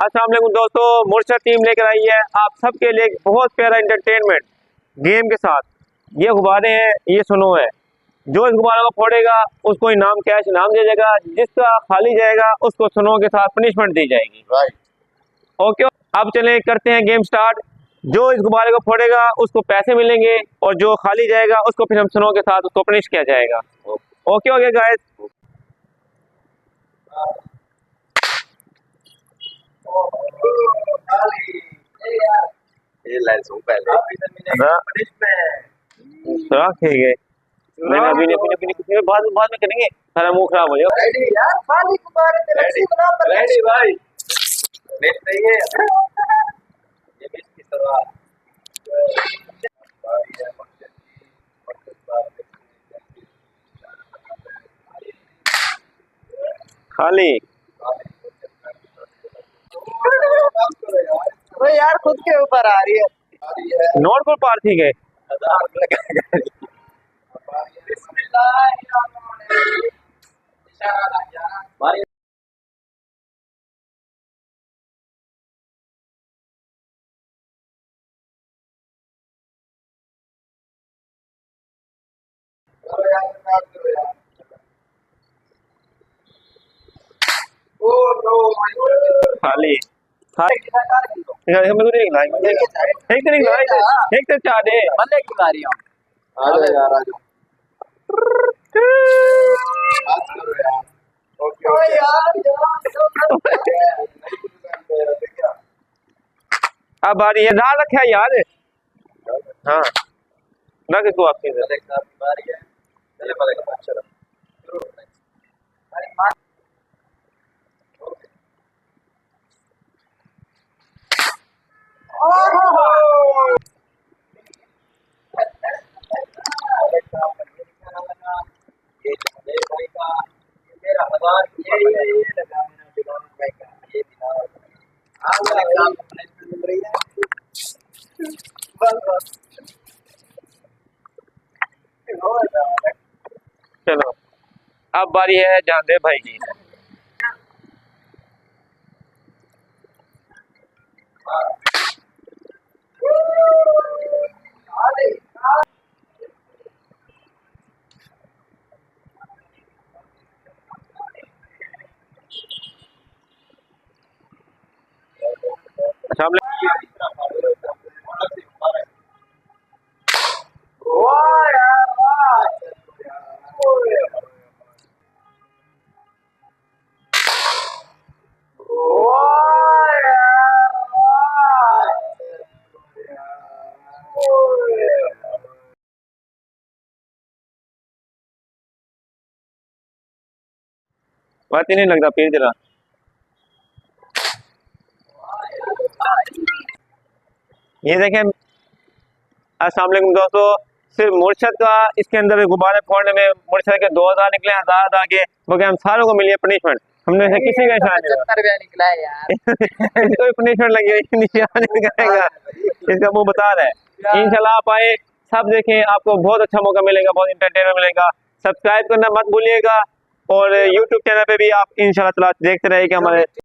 अस्सलाम वालेकुम दोस्तों, मुर्शद टीम लेकर आई है आप सबके लिए एक बहुत प्यारा एंटरटेनमेंट गेम के साथ। ये गुब्बारे हैं, ये सुनो है। जो इस गुब्बारों को फोड़ेगा उसको इनाम कैश इनाम दिया जाएगा, जिसका खाली जाएगा उसको सुनो के साथ पनिशमेंट दी जाएगी। ओके, अब चले करते हैं गेम स्टार्ट। जो इस गुब्बारे को फोड़ेगा उसको पैसे मिलेंगे और जो खाली जाएगा उसको फिर हम सुनो के साथ उसको पनिश किया जाएगा। ओके हो गया गाइस। ठीक है, नहीं अभी नहीं, बाद में करेंगे, सारा मुंह खराब हो जाएगा। रेडी भाई, खाली वो यार खुद के ऊपर आ रही है। नोट पर पार थी गए। खाली एक तो चार दे बल्ले की बारी है। आ जाओ यार, आ जाओ। अब बारी है, डाल रखा है यार। हाँ रख इसको आपकी बारी है। चले पड़ेगा अच्छा। चलो अब बारी है जानदेव भाई की। अच्छा बात ही नहीं लगता फिर जरा। ये देखें, अस्सलाम वालेकुम दोस्तों, सिर्फ मुर्शद का इसके अंदर गुब्बारे फोड़ने में मुर्शद के 2000 निकले, 1000 आगे वो हम सारों को मिली है पनिशमेंट। हमने से किसी का निकला है यार। कोई पनिशमेंट लगी निशान करेगा, इसका मुंह बता रहा है। इंशाल्लाह आप आए, सब देखें, आपको बहुत अच्छा मौका मिलेगा, बहुत इंटरटेनमेंट मिलेगा। सब्सक्राइब करना मत भूलिएगा और यूट्यूब चैनल पे भी आप इंशाल्लाह देखते रहेगा हमारे